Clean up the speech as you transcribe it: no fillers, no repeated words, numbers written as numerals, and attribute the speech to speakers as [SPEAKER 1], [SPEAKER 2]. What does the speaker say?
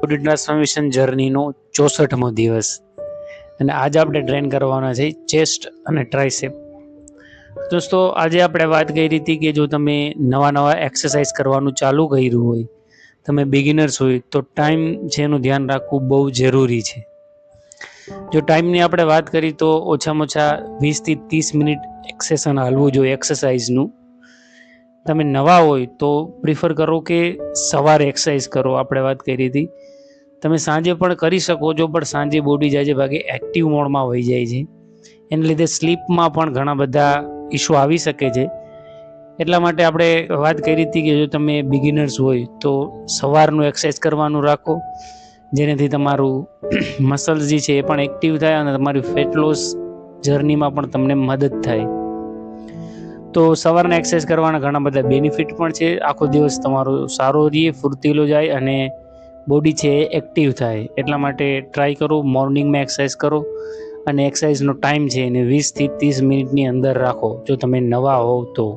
[SPEAKER 1] Body transformation જર્નીનો 64મો દિવસ અને આજે આપણે ટ્રેન કરવાના છે ચેસ્ટ અને ટ્રાઇસેપ. દોસ્તો આજે આપણે વાત કરી હતી કે જો તમે નવા એક્સરસાઇઝ કરવાનું ચાલુ કર્યું હોય, તમે બિગિનર્સ હોય તો ટાઈમ છે એનું ધ્યાન રાખવું બહુ જરૂરી છે. જો ટાઈમની આપણે વાત કરી તો ઓછામાં ઓછા 20 થી 30 મિનિટ સેશન હાલવું જોઈએ એક્સરસાઇઝનું. તમે નવા હોય તો પ્રિફર કરો કે સવારે એક્સરસાઇઝ કરો. આપણે વાત કરી હતી તમે સાંજે પણ કરી શકો છો, પણ સાંજે બોડી જાય છે ભાગે એક્ટિવ મોડમાં વહી જાય છે, એને લીધે સ્લીપમાં પણ ઘણા બધા ઇસ્યુ આવી શકે છે. એટલા માટે આપણે વાત કરી હતી કે જો તમે બિગિનર્સ હોય તો સવારનું એક્સરસાઇઝ કરવાનું રાખો, જેનાથી તમારું મસલ્સ જે છે એ પણ એક્ટિવ થાય અને તમારી ફેટ લોસ જર્નીમાં પણ તમને મદદ થાય. તો સવારના એક્સરસાઇઝ કરવાના ઘણા બધા બેનિફિટ પણ છે. આખો દિવસ તમારો સારો રહે, ફૂર્તીલો જાય અને બોડી છે એ એક્ટિવ થાય. એટલા માટે ટ્રાય કરો, મોર્નિંગમાં એક્સરસાઇઝ કરો અને એક્સરસાઇઝનો ટાઈમ છે એને 20 થી 30 મિનિટની અંદર રાખો જો તમે નવા હોવ તો.